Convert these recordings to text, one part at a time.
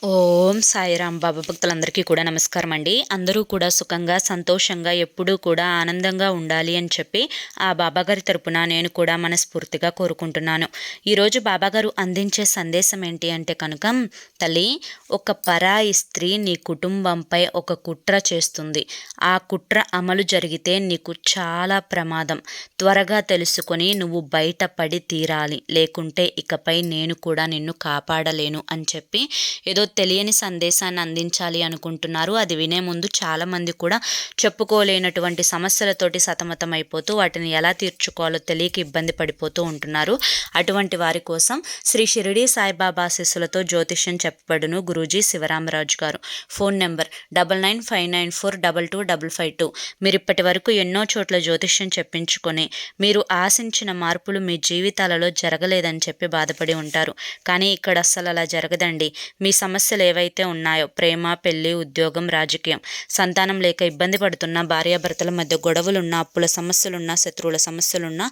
ఓం సాయిరాం బాబా భక్తులందరికీ కూడా నమస్కారం అండి. అందరూ కూడా సుఖంగా సంతోషంగా ఎప్పుడూ కూడా ఆనందంగా ఉండాలి అని చెప్పి ఆ బాబాగారి తరపున నేను కూడా మనస్ఫూర్తిగా కోరుకుంటున్నాను. ఈరోజు బాబాగారు అందించే సందేశం ఏంటి అంటే కనుక, తల్లి, ఒక పరాయి స్త్రీ నీ కుటుంబంపై ఒక కుట్ర చేస్తుంది. ఆ కుట్ర అమలు జరిగితే నీకు చాలా ప్రమాదం. త్వరగా తెలుసుకొని నువ్వు బయటపడి తీరాలి, లేకుంటే ఇకపై నేను కూడా నిన్ను కాపాడలేను అని చెప్పి ఏదో తెలియని సందేశాన్ని అందించాలి అనుకుంటున్నారు. అది వినే ముందు చాలామంది కూడా చెప్పుకోలేనటువంటి సమస్యలతోటి సతమతం అయిపోతూ వాటిని ఎలా తీర్చుకోవాలో తెలియక ఇబ్బంది పడిపోతూ ఉంటున్నారు. అటువంటి వారి కోసం శ్రీ షిరిడి సాయిబాబా ఆశీస్సులతో జ్యోతిష్యం చెప్పబడును గురూజీ శివరామరాజు గారు. Phone number 9959942252. మీరు ఇప్పటి వరకు ఎన్నో చోట్ల జ్యోతిష్యం చెప్పించుకొని మీరు ఆశించిన మార్పులు మీ జీవితాలలో జరగలేదని చెప్పి బాధపడి ఉంటారు. కానీ ఇక్కడ అస్సలు అలా జరగదండి. మీ సమస్యలు ఏవైతే ఉన్నాయో, ప్రేమ, పెళ్లి, ఉద్యోగం, రాజకీయం, సంతానం లేక ఇబ్బంది పడుతున్న భార్యాభర్తల మధ్య గొడవలున్నా, అప్పుల సమస్యలున్నా, శత్రువుల సమస్యలున్నా,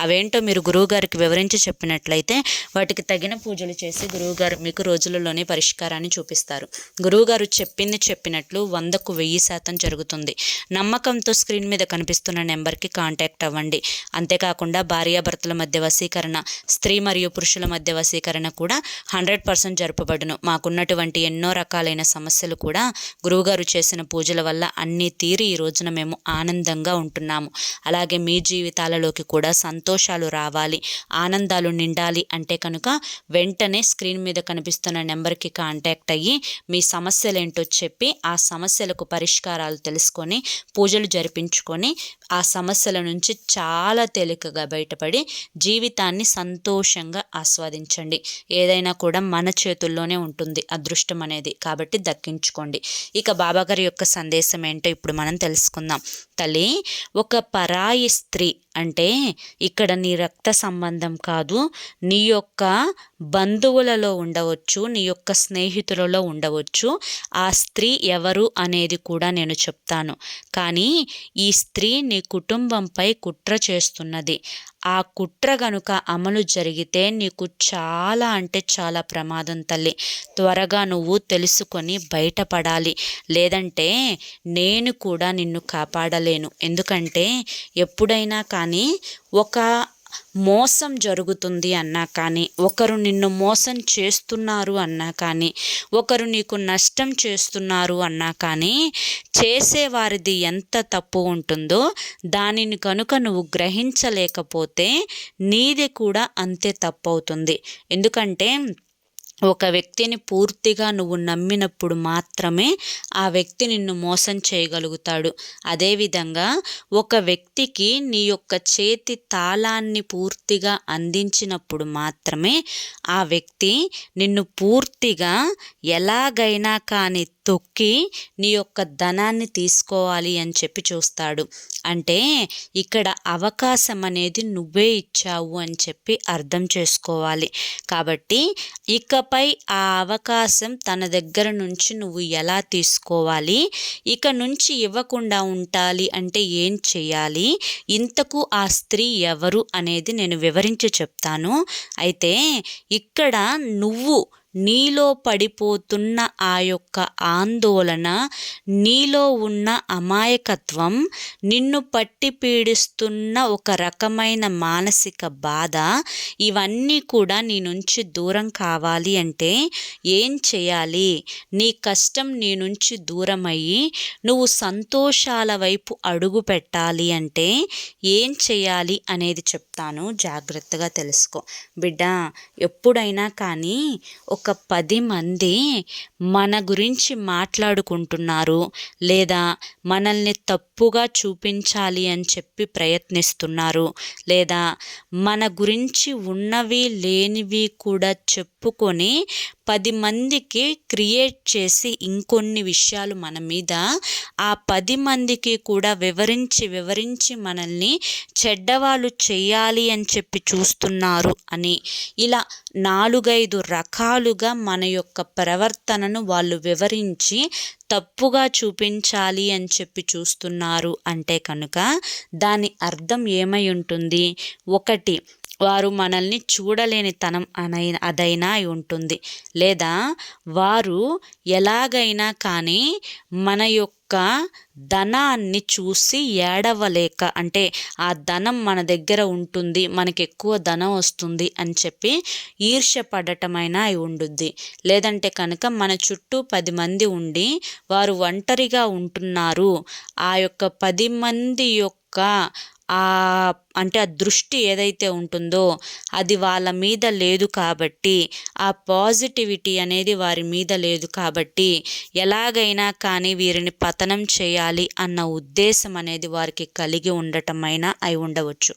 అవేంటో మీరు గురువుగారికి వివరించి చెప్పినట్లయితే వాటికి తగిన పూజలు చేసి గురువుగారు మీకు రోజులలోనే పరిష్కారాన్ని చూపిస్తారు. గురువుగారు చెప్పింది చెప్పినట్లు 100కు 1000% జరుగుతుంది. నమ్మకంతో స్క్రీన్ మీద కనిపిస్తున్న నెంబర్కి కాంటాక్ట్ అవ్వండి. అంతేకాకుండా భార్యాభర్తల మధ్య వశీకరణ, స్త్రీ మరియు పురుషుల మధ్య వశీకరణ కూడా 100% జరపబడును. మాకున్నటువంటి ఎన్నో రకాలైన సమస్యలు కూడా గురువుగారు చేసిన పూజల వల్ల అన్నీ తీరి ఈ రోజున మేము ఆనందంగా ఉంటున్నాము. అలాగే మీ జీవితాలలోకి కూడా సంతోషాలు రావాలి, ఆనందాలు నిండాలి అంటే కనుక వెంటనే స్క్రీన్ మీద కనిపిస్తున్న నెంబర్కి కాంటాక్ట్ అయ్యి మీ సమస్యలు ఏంటో చెప్పి ఆ సమస్యలకు పరిష్కారాలు తెలుసుకొని పూజలు జరిపించుకొని ఆ సమస్యల నుంచి చాలా తేలికగా బయటపడి జీవితాన్ని సంతోషంగా ఆస్వాదించండి. ఏదైనా కూడా మన చేతుల్లోనే ఉంటుంది అదృష్టం అనేది, కాబట్టి దక్కించుకోండి. ఇక బాబాగారి యొక్క సందేశం ఏంటో ఇప్పుడు మనం తెలుసుకుందాం. తల్లి, ఒక పరాయి స్త్రీ అంటే ఇక్కడ నీ రక్త సంబంధం కాదు, నీ యొక్క బంధువులలో ఉండవచ్చు, నీ యొక్క స్నేహితులలో ఉండవచ్చు. ఆ స్త్రీ ఎవరు అనేది కూడా నేను చెప్తాను. కానీ ఈ స్త్రీ నీ కుటుంబంపై కుట్ర చేస్తున్నది. ఆ కుట్ర గనుక అమలు జరిగితే నీకు చాలా అంటే చాలా ప్రమాదం తల్లి. త్వరగా నువ్వు తెలుసుకొని బయటపడాలి, లేదంటే నేను కూడా నిన్ను కాపాడలేను. ఎందుకంటే ఎప్పుడైనా కానీ ఒక మోసం జరుగుతుంది అన్నా కానీ, ఒకరు నిన్ను మోసం చేస్తున్నారు అన్నా కానీ, ఒకరు నీకు నష్టం చేస్తున్నారు అన్నా కానీ, చేసేవారిది ఎంత తప్పు ఉంటుందో దానిని కనుక నువ్వు గ్రహించలేకపోతే నీది కూడా అంతే తప్పు అవుతుంది. ఎందుకంటే ఒక వ్యక్తిని పూర్తిగా నువ్వు నమ్మినప్పుడు మాత్రమే ఆ వ్యక్తి నిన్ను మోసం చేయగలుగుతాడు. అదేవిధంగా ఒక వ్యక్తికి నీ యొక్క చేతి తాళాన్ని పూర్తిగా అందించినప్పుడు మాత్రమే ఆ వ్యక్తి నిన్ను పూర్తిగా ఎలాగైనా కానీ తొక్కి నీ యొక్క ధనాన్ని తీసుకోవాలి అని చెప్పి చూస్తాడు. అంటే ఇక్కడ అవకాశం అనేది నువ్వే ఇచ్చావు అని చెప్పి అర్థం చేసుకోవాలి. కాబట్టి ఇకపై ఆ అవకాశం తన దగ్గర నుంచి నువ్వు ఎలా తీసుకోవాలి, ఇక నుంచి ఇవ్వకుండా ఉండాలి అంటే ఏం చేయాలి, ఇంతకు ఆ స్త్రీ ఎవరు అనేది నేను వివరించి చెప్తాను. అయితే ఇక్కడ నువ్వు నీలో పడిపోతున్న ఆ యొక్క ఆందోళన, నీలో ఉన్న అమాయకత్వం, నిన్ను పట్టి పీడిస్తున్న ఒక రకమైన మానసిక బాధ, ఇవన్నీ కూడా నీ నుంచి దూరం కావాలి అంటే ఏం చేయాలి, నీ కష్టం నీ నుంచి దూరమయ్యి నువ్వు సంతోషాల వైపు అడుగు పెట్టాలి అంటే ఏం చేయాలి అనేది చెప్తాను. జాగ్రత్తగా తెలుసుకో బిడ్డ. ఎప్పుడైనా కానీ ఒక 10 మంది మన గురించి మాట్లాడుకుంటున్నారు, లేదా మనల్ని తప్పుగా చూపించాలి అని చెప్పి ప్రయత్నిస్తున్నారు, లేదా మన గురించి ఉన్నవి లేనివి కూడా చెప్పుకొని 10 మందికి క్రియేట్ చేసి ఇంకొన్ని విషయాలు మన మీద ఆ 10 మందికి కూడా వివరించి మనల్ని చెడ్డవాళ్ళు చేయాలి అని చెప్పి చూస్తున్నారు అని, ఇలా 4-5 రకాలుగా మన యొక్క ప్రవర్తనను వాళ్ళు వివరించి తప్పుగా చూపించాలి అని చెప్పి చూస్తున్నారు అంటే కనుక దాని అర్థం ఏమై ఉంటుంది? ఒకటి, వారు మనల్ని చూడలేని తనం అదైనా అయి ఉంటుంది. లేదా వారు ఎలాగైనా కానీ మన యొక్క ధనాన్ని చూసి ఏడవలేక, అంటే ఆ ధనం మన దగ్గర ఉంటుంది, మనకి ఎక్కువ ధనం వస్తుంది అని చెప్పి ఈర్ష్య పడటమైనా అయి ఉండుద్ది. లేదంటే కనుక మన చుట్టూ 10 మంది ఉండి వారు ఒంటరిగా ఉంటున్నారు, ఆ యొక్క 10 మంది యొక్క అంటే ఆ దృష్టి ఏదైతే ఉంటుందో అది వాళ్ళ మీద లేదు కాబట్టి, ఆ పాజిటివిటీ అనేది వారి మీద లేదు కాబట్టి ఎలాగైనా కానీ వీరిని పతనం చేయాలి అన్న ఉద్దేశం అనేది వారికి కలిగి ఉండటమైనా అయి ఉండవచ్చు.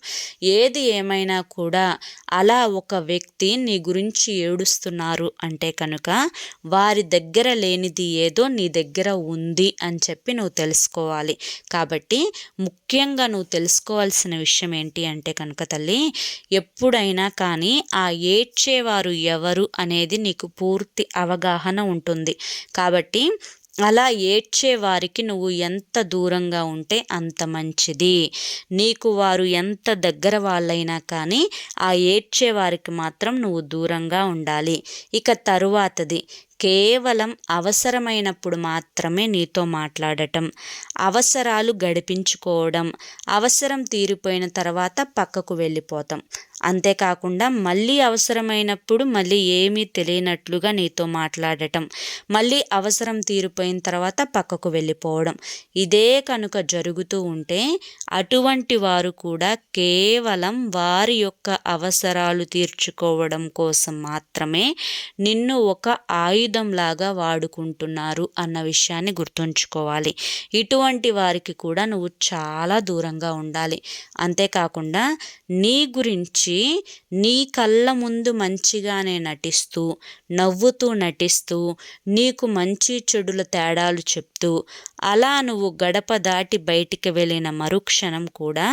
ఏది ఏమైనా కూడా అలా ఒక వ్యక్తి నీ గురించి ఏడుస్తున్నారు అంటే కనుక వారి దగ్గర లేనిది ఏదో నీ దగ్గర ఉంది అని చెప్పి నువ్వు తెలుసుకోవాలి. కాబట్టి ముఖ్యంగా నువ్వు తెలుసుకోవాల్సిన విషయం ఏంటి అంటే కనుక తల్లి, ఎప్పుడైనా కానీ ఆ ఏడ్చేవారు ఎవరు అనేది నీకు పూర్తి అవగాహన ఉంటుంది. కాబట్టి అలా ఏడ్చే వారికి నువ్వు ఎంత దూరంగా ఉంటే అంత మంచిది. నీకు వారు ఎంత దగ్గర వాళ్ళైనా కానీ ఆ ఏడ్చే వారికి మాత్రం నువ్వు దూరంగా ఉండాలి. ఇక తరువాతది, కేవలం అవసరమైనప్పుడు మాత్రమే నీతో మాట్లాడటం, అవసరాలు గడిపించుకోవడం, అవసరం తీరిపోయిన తర్వాత పక్కకు వెళ్ళిపోతాం. అంతేకాకుండా మళ్ళీ అవసరమైనప్పుడు మళ్ళీ ఏమీ తెలియనట్లుగా నీతో మాట్లాడటం, మళ్ళీ అవసరం తీరిపోయిన తర్వాత పక్కకు వెళ్ళిపోవడం, ఇదే కనుక జరుగుతూ ఉంటే అటువంటి వారు కూడా కేవలం వారి యొక్క అవసరాలు తీర్చుకోవడం కోసం మాత్రమే నిన్ను ఒక ఆయుధంలాగా వాడుకుంటున్నారు అన్న విషయాన్ని గుర్తుంచుకోవాలి. ఇటువంటి వారికి కూడా నువ్వు చాలా దూరంగా ఉండాలి. అంతేకాకుండా నీ గురించి నీ కళ్ళ ముందు మంచిగానే నటిస్తూ, నవ్వుతూ నటిస్తూ, నీకు మంచి చెడుల తేడాలు చెప్తూ, అలా నువ్వు గడప దాటి బయటికి వెళ్ళిన మరుక్షణం కూడా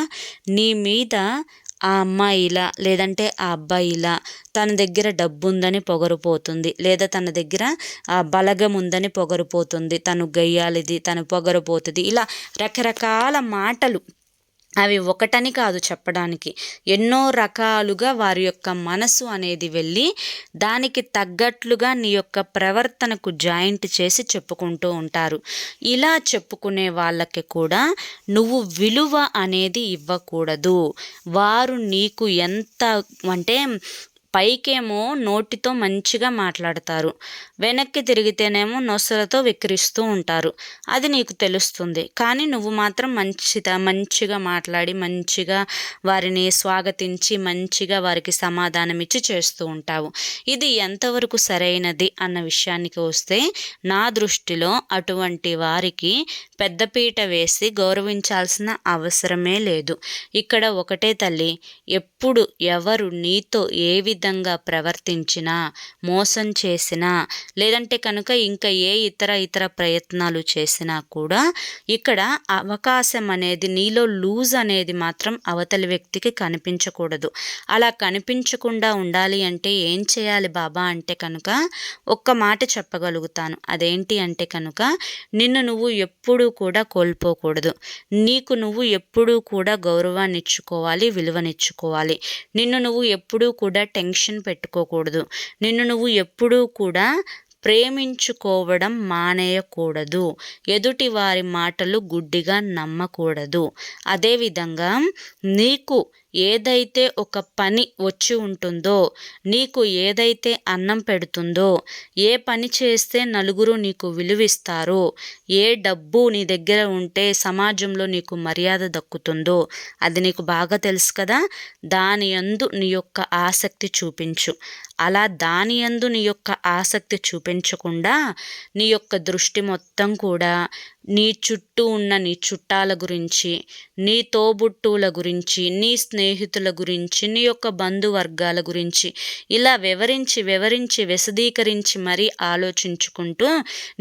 నీ మీద ఆ అమ్మాయి ఇలా, లేదంటే ఆ అబ్బాయి ఇలా, తన దగ్గర డబ్బు ఉందని పొగరుపోతుంది, లేదా తన దగ్గర బలగం ఉందని పొగరుపోతుంది, తను గయ్యాలిది, తను పొగరుపోతుంది, ఇలా రకరకాల మాటలు, అవి ఒకటని కాదు చెప్పడానికి, ఎన్నో రకాలుగా వారి యొక్క మనసు అనేది వెళ్ళి దానికి తగ్గట్లుగా నీ యొక్క ప్రవర్తనకు జాయింట్ చేసి చెప్పుకుంటూ ఉంటారు. ఇలా చెప్పుకునే వాళ్ళకి కూడా నువ్వు విలువ అనేది ఇవ్వకూడదు. వారు నీకు ఎంత అంటే పైకేమో నోటితో మంచిగా మాట్లాడతారు, వెనక్కి తిరిగితేనేమో నొసలతో వెక్కిరిస్తూ ఉంటారు. అది నీకు తెలుస్తుంది. కానీ నువ్వు మాత్రం మంచిగా మాట్లాడి, మంచిగా వారిని స్వాగతించి, మంచిగా వారికి సమాధానం ఇచ్చి చేస్తూ ఉంటావు. ఇది ఎంతవరకు సరైనది అన్న విషయానికి వస్తే, నా దృష్టిలో అటువంటి వారికి పెద్దపీట వేసి గౌరవించాల్సిన అవసరమే లేదు. ఇక్కడ ఒకటే తల్లి, ఎప్పుడు ఎవరు నీతో ఏ విధంగా ప్రవర్తించినా, మోసం చేసినా, లేదంటే కనుక ఇంకా ఏ ఇతర ప్రయత్నాలు చేసినా కూడా ఇక్కడ అవకాశం అనేది, నీలో లూజ్ అనేది మాత్రం అవతలి వ్యక్తికి కనిపించకూడదు. అలా కనిపించకుండా ఉండాలి అంటే ఏం చేయాలి బాబా అంటే కనుక ఒక్క మాట చెప్పగలుగుతాను. అదేంటి అంటే కనుక, నిన్ను నువ్వు ఎప్పుడూ కూడా కోల్పోకూడదు. నీకు నువ్వు ఎప్పుడూ కూడా గౌరవాన్ని ఇచ్చుకోవాలి, విలువనిచ్చుకోవాలి. నిన్ను నువ్వు ఎప్పుడూ కూడా టెన్షన్ పెట్టుకోకూడదు. నిన్ను నువ్వు ఎప్పుడూ కూడా ప్రేమించుకోవడం మానేయకూడదు. ఎదుటి వారి మాటలు గుడ్డిగా నమ్మకూడదు. అదేవిధంగా నీకు ఏదైతే ఒక పని వచ్చి ఉంటుందో, నీకు ఏదైతే అన్నం పెడుతుందో, ఏ పని చేస్తే నలుగురు నీకు విలువిస్తారో, ఏ డబ్బు నీ దగ్గర ఉంటే సమాజంలో నీకు మర్యాద దక్కుతుందో అది నీకు బాగా తెలుసు కదా. దాని యందు నీ యొక్క ఆసక్తి చూపించు. అలా దాని యందు నీ యొక్క ఆసక్తి చూపించకుండా నీ యొక్క దృష్టి మొత్తం కూడా నీ చుట్టూ ఉన్న నీ చుట్టాల గురించి, నీ తోబుట్టువుల గురించి, నీ స్నేహితుల గురించి, నీ యొక్క బంధువర్గాల గురించి ఇలా వివరించి విశదీకరించి మరీ ఆలోచించుకుంటూ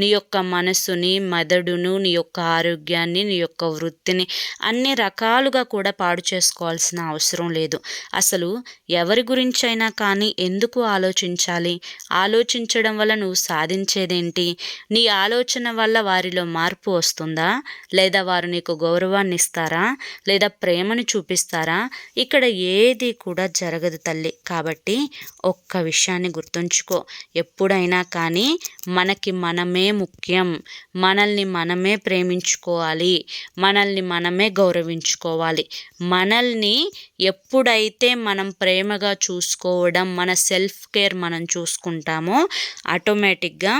నీ యొక్క మనసుని, మెదడును, నీ యొక్క ఆరోగ్యాన్ని, నీ యొక్క వృత్తిని అన్ని రకాలుగా కూడా పాడు చేసుకోవాల్సిన అవసరం లేదు. అసలు ఎవరి గురించైనా కానీ ఎందుకు ఆలోచించాలి? ఆలోచించడం వల్ల నువ్వు సాధించేదేంటి? నీ ఆలోచన వల్ల వారిలో మార్పు వస్తుందా? లేదా వారు నీకు గౌరవాన్ని ఇస్తారా? లేదా ప్రేమను చూపిస్తారా? ఇక్కడ ఏది కూడా జరగదు తల్లి. కాబట్టి ఒక్క విషయాన్ని గుర్తుంచుకో, ఎప్పుడైనా కానీ మనకి మనమే ముఖ్యం. మనల్ని మనమే ప్రేమించుకోవాలి, మనల్ని మనమే గౌరవించుకోవాలి. మనల్ని ఎప్పుడైతే మనం ప్రేమగా చూసుకోవడం, మన సెల్ఫ్ కేర్ మనం చూసుకుంటామో ఆటోమేటిక్గా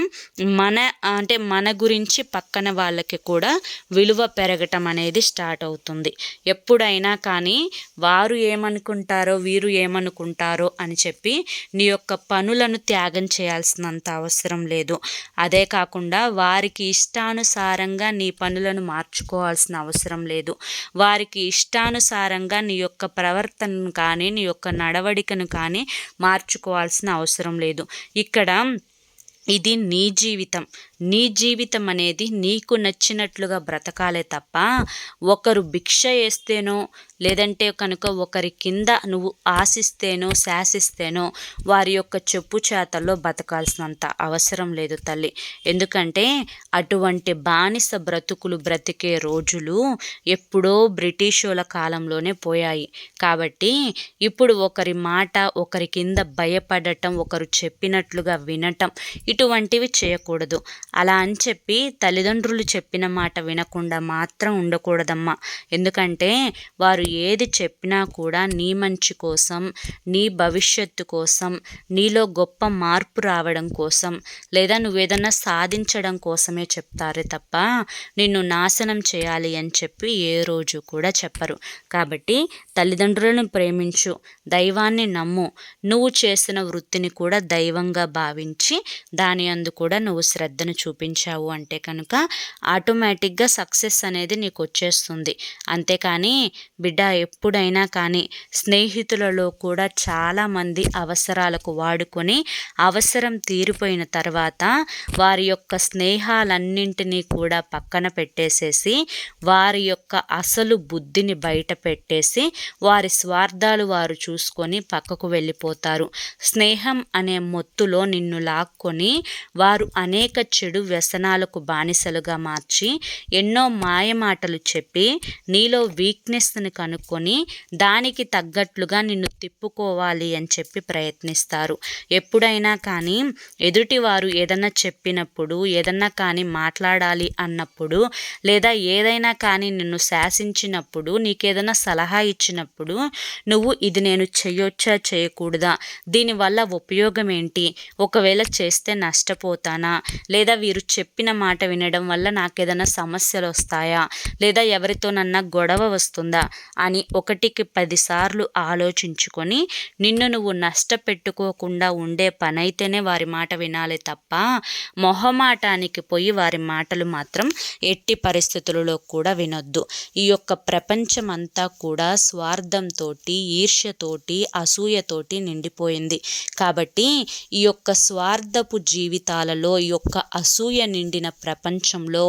మన గురించి పక్కన వాళ్ళకి కూడా విలువ పెరగటం అనేది స్టార్ట్ అవుతుంది. ఎప్పుడైనా కానీ వారు ఏమనుకుంటారో వీరు ఏమనుకుంటారో అని చెప్పి నీ యొక్క పనులను త్యాగం చేయాల్సినంత అవసరం లేదు. అదే కాకుండా వారికి ఇష్టానుసారంగా నీ పనులను మార్చుకోవాల్సిన అవసరం లేదు. వారికి ఇష్టానుసారంగా నీ యొక్క ప్రవర్తనను కానీ నీ యొక్క నడవడికను కానీ మార్చుకోవాల్సిన అవసరం లేదు. ఇక్కడ ఇది నీ జీవితం. నీ జీవితం అనేది నీకు నచ్చినట్లుగా బ్రతకాలే తప్ప ఒకరు భిక్ష వేస్తేనో లేదంటే కనుక ఒకరి కింద నువ్వు ఆశిస్తేనో శాసిస్తేనో వారి యొక్క చెప్పు చేతల్లో బతకాల్సినంత అవసరం లేదు తల్లి. ఎందుకంటే అటువంటి బానిస బ్రతుకులు బ్రతికే రోజులు ఎప్పుడో బ్రిటిషోల కాలంలోనే పోయాయి. కాబట్టి ఇప్పుడు ఒకరి మాట, ఒకరి కింద భయపడటం, ఒకరు చెప్పినట్లుగా వినటం ఇటువంటివి చేయకూడదు. అలా అని చెప్పి తల్లిదండ్రులు చెప్పిన మాట వినకుండా మాత్రం ఉండకూడదమ్మా. ఎందుకంటే వారు ఏది చెప్పినా కూడా నీ మంచి కోసం, నీ భవిష్యత్తు కోసం, నీలో గొప్ప మార్పు రావడం కోసం, లేదా నువ్వేదన్నా సాధించడం కోసమే చెప్తారే తప్ప నిన్ను నాశనం చేయాలి అని చెప్పి ఏ రోజు కూడా చెప్పరు. కాబట్టి తల్లిదండ్రులను ప్రేమించు, దైవాన్ని నమ్ము. నువ్వు చేసిన వృత్తిని కూడా దైవంగా భావించి దాని అందు కూడా నువ్వు శ్రద్ధను చూపించావు అంటే కనుక ఆటోమేటిక్గా సక్సెస్ అనేది నీకు వచ్చేస్తుంది. అంతేకాని బిడ్డ, ఎప్పుడైనా కానీ స్నేహితులలో కూడా చాలామంది అవసరాలకు వాడుకొని అవసరం తీరిపోయిన తర్వాత వారి యొక్క స్నేహాలన్నింటినీ కూడా పక్కన పెట్టేసేసి వారి యొక్క అసలు బుద్ధిని బయట పెట్టేసి వారి స్వార్థాలు వారు చూసుకొని పక్కకు వెళ్ళిపోతారు. స్నేహం అనే మొత్తులో నిన్ను లాక్కొని వారు అనేక చెడు వ్యసనాలకు బానిసలుగా మార్చి ఎన్నో మాయమాటలు చెప్పి నీలో వీక్నెస్ని కనుక్కొని దానికి తగ్గట్లుగా నిన్ను తిప్పుకోవాలి అని చెప్పి ప్రయత్నిస్తారు. ఎప్పుడైనా కానీ ఎదుటివారు ఏదన్నా చెప్పినప్పుడు, ఏదన్నా కానీ మాట్లాడాలి అన్నప్పుడు, లేదా ఏదైనా కానీ నిన్ను శాసించినప్పుడు, నీకేదైనా సలహా ఇచ్చినప్పుడు నువ్వు ఇది నేను చేయొచ్చా చేయకూడదా, దీనివల్ల ఉపయోగం ఏంటి, ఒకవేళ చేస్తే నష్టపోతానా, లేదా వీరు చెప్పిన మాట వినడం వల్ల నాకేదైనా సమస్యలు వస్తాయా, లేదా ఎవరితోనన్నా గొడవ వస్తుందా అని 1కి 10 సార్లు ఆలోచించుకొని నిన్ను నువ్వు నష్టపెట్టుకోకుండా ఉండే పనైతేనే వారి మాట వినాలి తప్ప మొహమాటానికి పోయి వారి మాటలు మాత్రం ఎట్టి పరిస్థితులలో కూడా వినొద్దు. ఈ యొక్క ప్రపంచం అంతా కూడా స్వార్థంతో, ఈర్ష్యతోటి, అసూయతోటి నిండిపోయింది. కాబట్టి ఈ యొక్క స్వార్థపు జీవితాలలో, ఈ యొక్క అసూయ నిండిన ప్రపంచంలో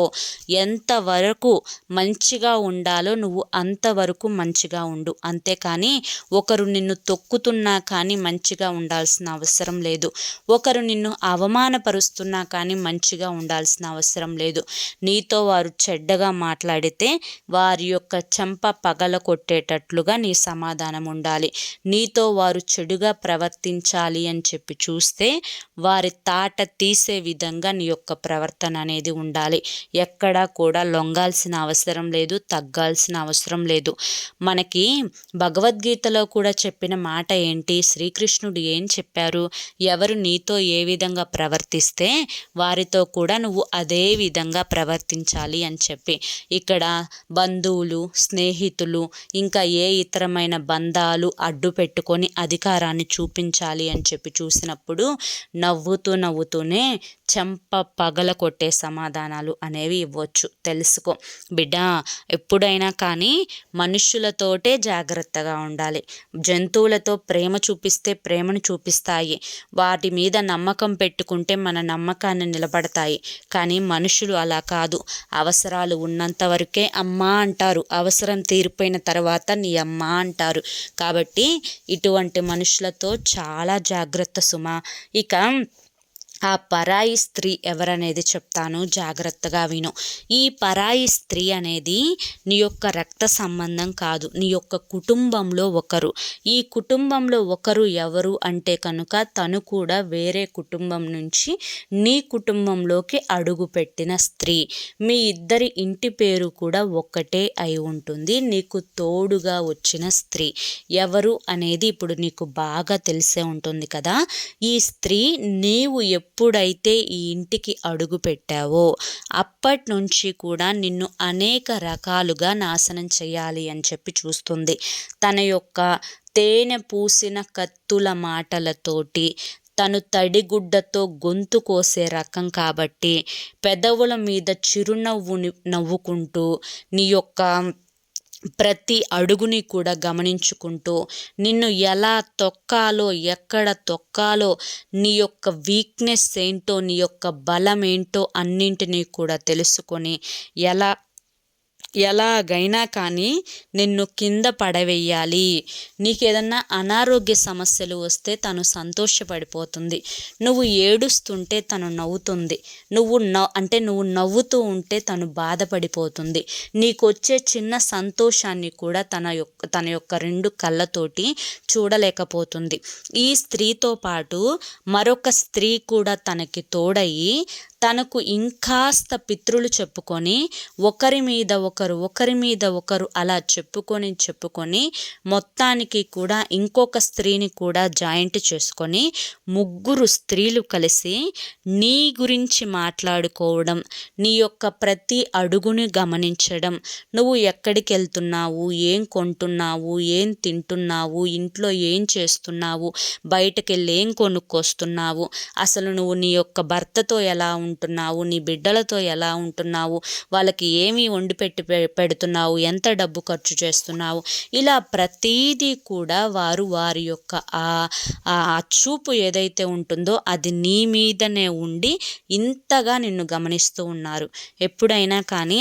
ఎంతవరకు మంచిగా ఉండాలో నువ్వు అంతవరకు మంచిగా ఉండు. అంతేకాని ఒకరు నిన్ను తొక్కుతున్నా కానీ మంచిగా ఉండాల్సిన అవసరం లేదు. ఒకరు నిన్ను అవమానపరుస్తున్నా కానీ మంచిగా ఉండాల్సిన అవసరం లేదు. నీతో వారు చెడ్డగా మాట్లాడితే వారి యొక్క చెంప పగల కొట్టేటట్లుగా నీ సమాధానం ఉండాలి. నీతో వారు చెడుగా ప్రవర్తించాలి అని చెప్పి చూస్తే వారి తాట తీసే విధంగా నీ యొక్క ప్రవర్తన అనేది ఉండాలి. ఎక్కడా కూడా లొంగాల్సిన అవసరం లేదు, తగ్గాల్సిన అవసరం లేదు. మనకి భగవద్గీతలో కూడా చెప్పిన మాట ఏంటి, శ్రీకృష్ణుడు ఏం చెప్పారు, ఎవరు నీతో ఏ విధంగా ప్రవర్తిస్తే వారితో కూడా నువ్వు అదే విధంగా ప్రవర్తించాలి అని చెప్పి. ఇక్కడ బంధువులు, స్నేహితులు, ఇంకా ఏ ఇతరమైన బంధాలు అడ్డు పెట్టుకొని అధికారాన్ని చూపించాలి అని చెప్పి చూసినప్పుడు నవ్వుతూనే చెంప పగల కొట్టే సమాధానాలు అనేవి ఇవ్వచ్చు. తెలుసుకో బిడ్డ, ఎప్పుడైనా కానీ మనుషులతోటే జాగ్రత్తగా ఉండాలి. జంతువులతో ప్రేమ చూపిస్తే ప్రేమను చూపిస్తాయి, వాటి మీద నమ్మకం పెట్టుకుంటే మన నమ్మకాన్ని నిలబడతాయి. కానీ మనుషులు అలా కాదు. అవసరాలు ఉన్నంత వరకే అమ్మా అంటారు, అవసరం తీరిపోయిన తర్వాత నీ అమ్మ అంటారు. కాబట్టి ఇటువంటి మనుషులతో చాలా జాగ్రత్త సుమా. ఇక ఆ పరాయి స్త్రీ ఎవరనేది చెప్తాను, జాగ్రత్తగా విను. ఈ పరాయి స్త్రీ అనేది నీ యొక్క రక్త సంబంధం కాదు, నీ యొక్క కుటుంబంలో ఒకరు. ఈ కుటుంబంలో ఒకరు ఎవరు అంటే కనుక తను కూడా వేరే కుటుంబం నుంచి నీ కుటుంబంలోకి అడుగుపెట్టిన స్త్రీ. మీ ఇద్దరి ఇంటి పేరు కూడా ఒక్కటే అయి ఉంటుంది. నీకు తోడుగా వచ్చిన స్త్రీ ఎవరు అనేది ఇప్పుడు నీకు బాగా తెలిసే ఉంటుంది కదా. ఈ స్త్రీ నీవు ఎప్పుడైతే ఈ ఇంటికి అడుగు పెట్టావో అప్పటి నుంచి కూడా నిన్ను అనేక రకాలుగా నాశనం చేయాలి అని చెప్పి చూస్తుంది. తన యొక్క తేనె పూసిన కత్తుల మాటలతోటి, తను తడిగుడ్డతో గొంతు కోసే రకం కాబట్టి పెదవుల మీద చిరునవ్వుని నవ్వుకుంటూ నీ యొక్క ప్రతి అడుగుని కూడా గమనించుకుంటూ నిన్ను ఎలా తొక్కాలో, ఎక్కడ తొక్కాలో, నీ యొక్క వీక్నెస్ ఏంటో, నీ యొక్క బలం ఏంటో అన్నింటినీ కూడా తెలుసుకొని ఎలాగైనా కానీ నిన్ను కింద పడవేయాలి. నీకు ఏదన్నా అనారోగ్య సమస్యలు వస్తే తను సంతోషపడిపోతుంది. నువ్వు ఏడుస్తుంటే తను నవ్వుతుంది. నువ్వు నవ్వుతూ ఉంటే తను బాధపడిపోతుంది. నీకు వచ్చే చిన్న సంతోషాన్ని కూడా తన యొక్క 2 కళ్ళతోటి చూడలేకపోతుంది. ఈ స్త్రీతో పాటు మరొక స్త్రీ కూడా తనకి తోడయి తనకు ఇంకాస్త పితృలు చెప్పుకొని ఒకరి మీద ఒకరు అలా చెప్పుకొని మొత్తానికి కూడా ఇంకొక స్త్రీని కూడా జాయింట్ చేసుకొని 3 స్త్రీలు కలిసి నీ గురించి మాట్లాడుకోవడం, నీ యొక్క ప్రతి అడుగుని గమనించడం, నువ్వు ఎక్కడికి వెళ్తున్నావు, ఏం కొంటున్నావు, ఏం తింటున్నావు, ఇంట్లో ఏం చేస్తున్నావు, బయటకు వెళ్ళి ఏం కొనుక్కొస్తున్నావు, అసలు నువ్వు నీ యొక్క భర్తతో ఎలా ఉంటున్నావు, నీ బిడ్డలతో ఎలా ఉంటున్నావు, వాళ్ళకి ఏమి వండి పెడుతున్నావు, ఎంత డబ్బు ఖర్చు చేస్తున్నావు, ఇలా ప్రతీదీ కూడా వారి యొక్క ఆ చూపు ఏదైతే ఉంటుందో అది నీ మీదనే ఉండి ఇంతగా నిన్ను గమనిస్తూ ఉన్నారు. ఎప్పుడైనా కానీ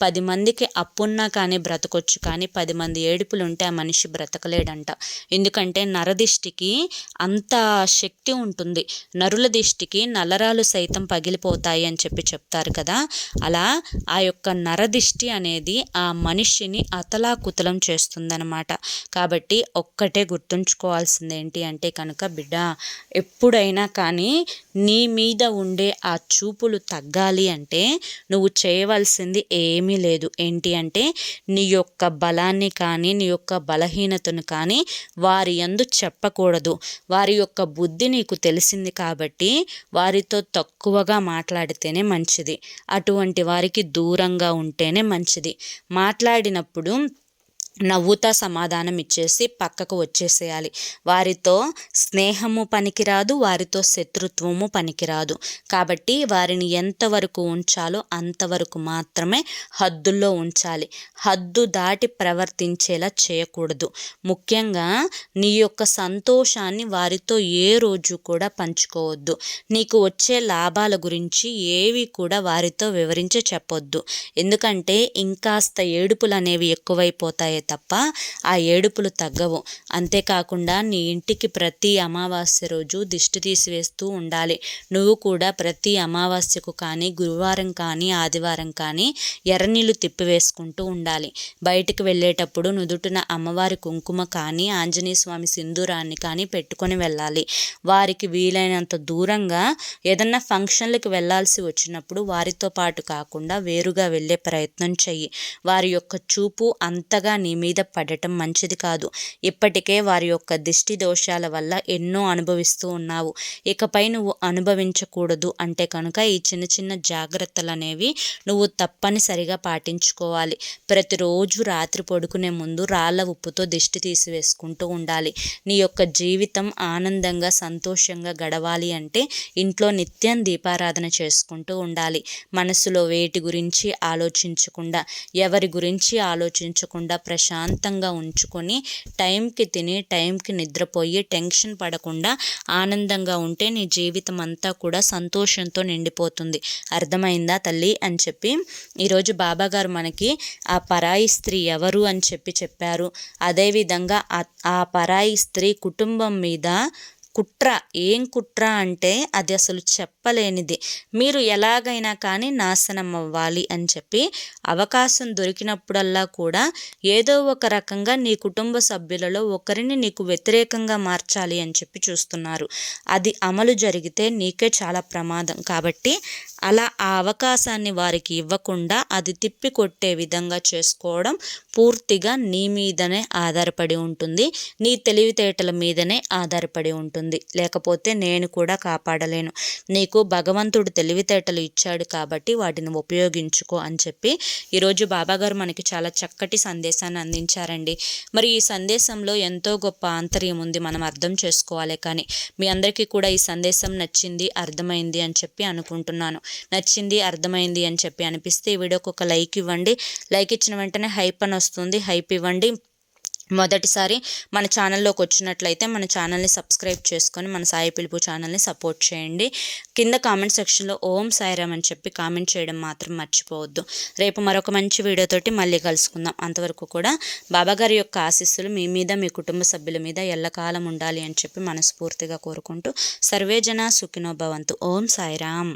10 మందికి అప్పున్నా కానీ బ్రతకొచ్చు, కానీ 10 మంది ఏడుపులు ఉంటే ఆ మనిషి బ్రతకలేడంట. ఎందుకంటే నరదిష్టికి అంత శక్తి ఉంటుంది. నరుల దిష్టికి నల్లరాలు సైతం పగిలిపోతాయి అని చెప్పి చెప్తారు కదా. అలా ఆ యొక్క నరదిష్టి అనేది ఆ మనిషిని అతలాకుతలం చేస్తుందన్నమాట. కాబట్టి ఒక్కటే గుర్తుంచుకోవాల్సింది ఏంటి అంటే కనుక, బిడ్డ, ఎప్పుడైనా కానీ నీ మీద ఉండే ఆ చూపులు తగ్గాలి అంటే నువ్వు చేయవలసింది ఏమీ లేదు. ఏంటి అంటే నీ యొక్క బలాన్ని కానీ నీ యొక్క బలహీనతను కానీ వారి యందు చెప్పకూడదు. వారి యొక్క బుద్ధి నీకు తెలిసింది కాబట్టి వారితో తక్కువగా మాట్లాడితేనే మంచిది. అటువంటి వారికి దూరంగా ఉంటేనే మంచిది. మాట్లాడినప్పుడు నవ్వుతా సమాధానం ఇచ్చేసి పక్కకు వచ్చేసేయాలి. వారితో స్నేహము పనికిరాదు, వారితో శత్రుత్వము పనికిరాదు. కాబట్టి వారిని ఎంతవరకు ఉంచాలో అంతవరకు మాత్రమే హద్దుల్లో ఉంచాలి. హద్దు దాటి ప్రవర్తించేలా చేయకూడదు. ముఖ్యంగా నీ యొక్క సంతోషాన్ని వారితో ఏ రోజు కూడా పంచుకోవద్దు. నీకు వచ్చే లాభాల గురించి ఏవి కూడా వారితో వివరించి చెప్పొద్దు. ఎందుకంటే ఇంకాస్త ఏడుపులు అనేవి ఎక్కువైపోతాయి తప్ప ఆ ఏడుపులు తగ్గవు. అంతేకాకుండా నీ ఇంటికి ప్రతి అమావాస్య రోజు దిష్టి తీసివేస్తూ ఉండాలి. నువ్వు కూడా ప్రతి అమావాస్యకు కానీ, గురువారం కానీ, ఆదివారం కానీ ఎర్రనీళ్ళు తిప్పివేసుకుంటూ ఉండాలి. బయటికి వెళ్ళేటప్పుడు నుదుటిన అమ్మవారి కుంకుమ కానీ, ఆంజనేయ స్వామి సింధూరాన్ని కానీ పెట్టుకొని వెళ్ళాలి. వారికి వీలైనంత దూరంగా ఏదన్నా ఫంక్షన్లకు వెళ్ళాల్సి వచ్చినప్పుడు వారితో పాటు కాకుండా వేరుగా వెళ్ళే ప్రయత్నం చెయ్యి. వారి యొక్క చూపు అంతగా నీ మీద పడటం మంచిది కాదు. ఇప్పటికే వారి యొక్క దిష్టి దోషాల వల్ల ఎన్నో అనుభవిస్తూ ఉన్నావు. ఇకపై నువ్వు అనుభవించకూడదు అంటే కనుక ఈ చిన్న చిన్న జాగ్రత్తలు అనేవి నువ్వు తప్పనిసరిగా పాటించుకోవాలి. ప్రతిరోజు రాత్రి పడుకునే ముందు రాళ్ళ ఉప్పుతో దిష్టి తీసివేసుకుంటూ ఉండాలి. నీ యొక్క జీవితం ఆనందంగా సంతోషంగా గడవాలి అంటే ఇంట్లో నిత్యం దీపారాధన చేసుకుంటూ ఉండాలి. మనసులో వేటి గురించి ఆలోచించకుండా, ఎవరి గురించి ఆలోచించకుండా ప్రశాంతంగా ఉంచుకొని టైంకి తిని టైంకి నిద్రపోయి టెన్షన్ పడకుండా ఆనందంగా ఉంటే నీ జీవితం అంతా కూడా సంతోషంతో నిండిపోతుంది. అర్థమైందా తల్లి అని చెప్పి ఈరోజు బాబాగారు మనకి ఆ పరాయి స్త్రీ ఎవరు అని చెప్పారు. అదేవిధంగా ఆ పరాయి స్త్రీ కుటుంబం మీద కుట్ర. ఏం కుట్ర అంటే అది అసలు చెప్పలేనిది. మీరు ఎలాగైనా కానీ నాశనం అవ్వాలి అని చెప్పి అవకాశం దొరికినప్పుడల్లా కూడా ఏదో ఒక రకంగా నీ కుటుంబ సభ్యులలో ఒకరిని నీకు వ్యతిరేకంగా మార్చాలి అని చెప్పి చూస్తున్నారు. అది అమలు జరిగితే నీకే చాలా ప్రమాదం. కాబట్టి అలా ఆ అవకాశాన్ని వారికి ఇవ్వకుండా అది తిప్పికొట్టే విధంగా చేసుకోవడం పూర్తిగా నీ మీదనే ఆధారపడి ఉంటుంది, నీ తెలివితేటల మీదనే ఆధారపడి ఉంటుంది. లేకపోతే నేను కూడా కాపాడలేను. నీకు భగవంతుడు తెలివితేటలు ఇచ్చాడు కాబట్టి వాటిని ఉపయోగించుకో అని చెప్పి ఈరోజు బాబాగారు మనకి చాలా చక్కటి సందేశాన్ని అందించారండి. మరి ఈ సందేశంలో ఎంతో గొప్ప ఆంతర్యం ఉంది, మనం అర్థం చేసుకోవాలి. కానీ మీ అందరికీ కూడా ఈ సందేశం నచ్చింది, అర్థమైంది అని చెప్పి అనుకుంటున్నాను. నచ్చింది, అర్థమైంది అని చెప్పి అనిపిస్తే ఈ వీడియోకి ఒక లైక్ ఇవ్వండి. లైక్ ఇచ్చిన వెంటనే హైప్ అని వస్తుంది, హైప్ ఇవ్వండి. మొదటిసారి మన ఛానల్లోకి వచ్చినట్లయితే మన ఛానల్ని సబ్స్క్రైబ్ చేసుకొని మన సాయి పిలుపు ఛానల్ని సపోర్ట్ చేయండి. కింద కామెంట్ సెక్షన్లో ఓం సాయిరామ్ అని చెప్పి కామెంట్ చేయడం మాత్రం మర్చిపోవద్దు. రేపు మరొక మంచి వీడియోతోటి మళ్ళీ కలుసుకుందాం. అంతవరకు కూడా బాబాగారి యొక్క ఆశీస్సులు మీ మీద, మీ కుటుంబ సభ్యుల మీద ఎల్లకాలం ఉండాలి అని చెప్పి మనస్ఫూర్తిగా కోరుకుంటూ సర్వేజన సుఖినో భవంతు. ఓం సాయిరామ్.